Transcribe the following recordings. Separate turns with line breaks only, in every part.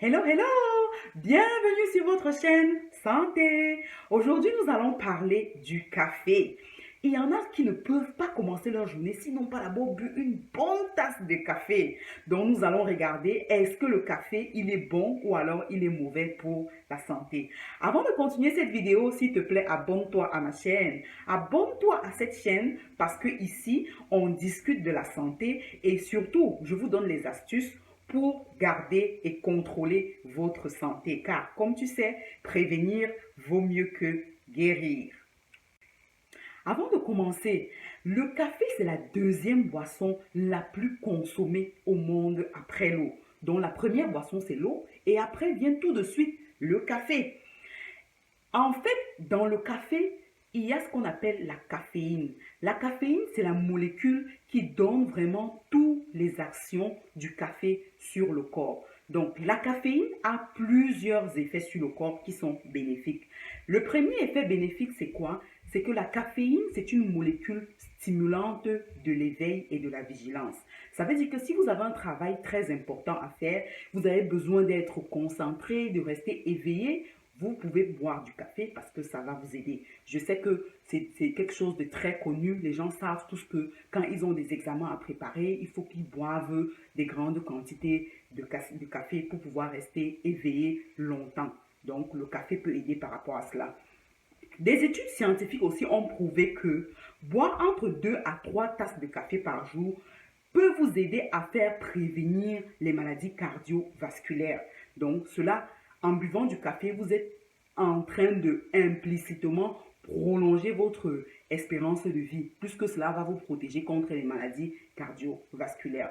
Hello, hello! Bienvenue sur votre chaîne Santé. Aujourd'hui, nous allons parler du café. Il y en a qui ne peuvent pas commencer leur journée s'ils n'ont pas d'abord bu une bonne tasse de café. Donc, nous allons regarder est-ce que le café, il est bon ou alors il est mauvais pour la santé. Avant de continuer cette vidéo, s'il te plaît, abonne-toi à ma chaîne. Abonne-toi à cette chaîne parce que ici, on discute de la santé et surtout, je vous donne les astuces pour garder et contrôler votre santé. Car, comme tu sais, prévenir vaut mieux que guérir. Avant de commencer, le café, c'est la deuxième boisson la plus consommée au monde après l'eau. Donc, la première boisson, c'est l'eau et après vient tout de suite le café. En fait, dans le café, il y a ce qu'on appelle la caféine. La caféine, c'est la molécule qui donne vraiment toutes les actions du café sur le corps. Donc, la caféine a plusieurs effets sur le corps qui sont bénéfiques. Le premier effet bénéfique, c'est quoi? C'est que la caféine, c'est une molécule stimulante de l'éveil et de la vigilance. Ça veut dire que si vous avez un travail très important à faire, vous avez besoin d'être concentré, de rester éveillé, vous pouvez boire du café parce que ça va vous aider. Je sais que c'est quelque chose de très connu. Les gens savent tous que quand ils ont des examens à préparer, il faut qu'ils boivent des grandes quantités de café pour pouvoir rester éveillé longtemps. Donc, le café peut aider par rapport à cela. Des études scientifiques aussi ont prouvé que boire entre 2 à 3 tasses de café par jour peut vous aider à faire prévenir les maladies cardiovasculaires. Donc, cela, en buvant du café, vous êtes en train de implicitement prolonger votre espérance de vie, puisque cela va vous protéger contre les maladies cardiovasculaires.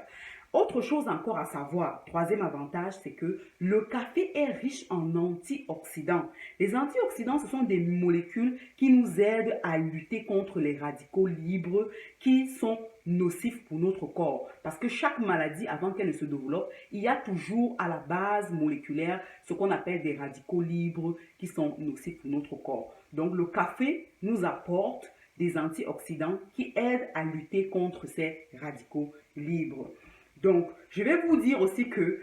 Autre chose encore à savoir, troisième avantage, c'est que le café est riche en antioxydants. Les antioxydants, ce sont des molécules qui nous aident à lutter contre les radicaux libres qui sont nocifs pour notre corps. Parce que chaque maladie, avant qu'elle ne se développe, il y a toujours à la base moléculaire ce qu'on appelle des radicaux libres qui sont nocifs pour notre corps. Donc le café nous apporte des antioxydants qui aident à lutter contre ces radicaux libres. Donc, je vais vous dire aussi que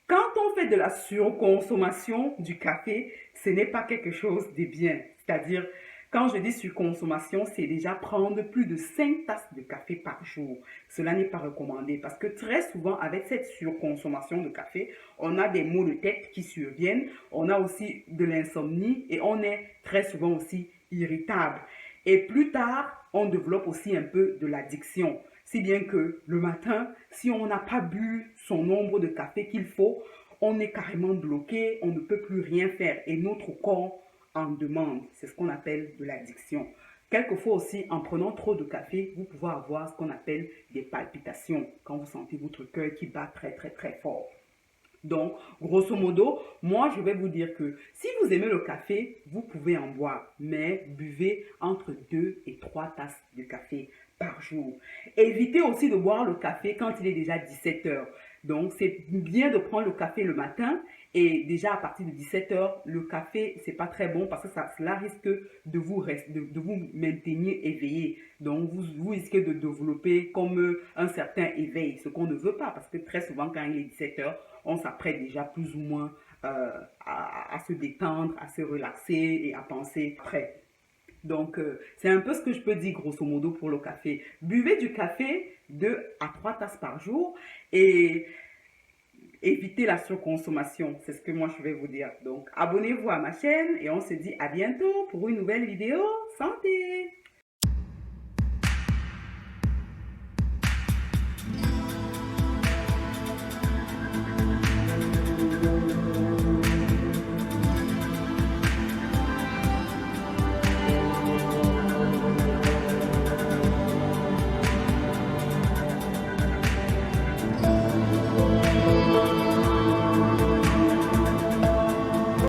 quand on fait de la surconsommation du café, ce n'est pas quelque chose de bien. C'est-à-dire, quand je dis surconsommation, c'est déjà prendre plus de 5 tasses de café par jour. Cela n'est pas recommandé parce que très souvent, avec cette surconsommation de café, on a des maux de tête qui surviennent, on a aussi de l'insomnie et on est très souvent aussi irritable. Et plus tard, on développe aussi un peu de l'addiction. Si bien que le matin, si on n'a pas bu son nombre de café qu'il faut, on est carrément bloqué, on ne peut plus rien faire et notre corps en demande. C'est ce qu'on appelle de l'addiction. Quelquefois aussi, en prenant trop de café, vous pouvez avoir ce qu'on appelle des palpitations quand vous sentez votre cœur qui bat très très très fort. Donc, grosso modo, moi, je vais vous dire que si vous aimez le café, vous pouvez en boire, mais buvez entre 2 et 3 tasses de café par jour. Évitez aussi de boire le café quand il est déjà 17 heures. Donc, c'est bien de prendre le café le matin et déjà à partir de 17 heures, le café, c'est pas très bon parce que cela risque de vous maintenir éveillé. Donc, vous risquez de développer comme un certain éveil, ce qu'on ne veut pas parce que très souvent, quand il est 17 heures, on s'apprête déjà plus ou moins à se détendre, à se relaxer et à penser prêt. Donc, c'est un peu ce que je peux dire grosso modo pour le café. Buvez du café 2 à 3 tasses par jour et évitez la surconsommation. C'est ce que moi je vais vous dire. Donc, abonnez-vous à ma chaîne et on se dit à bientôt pour une nouvelle vidéo santé.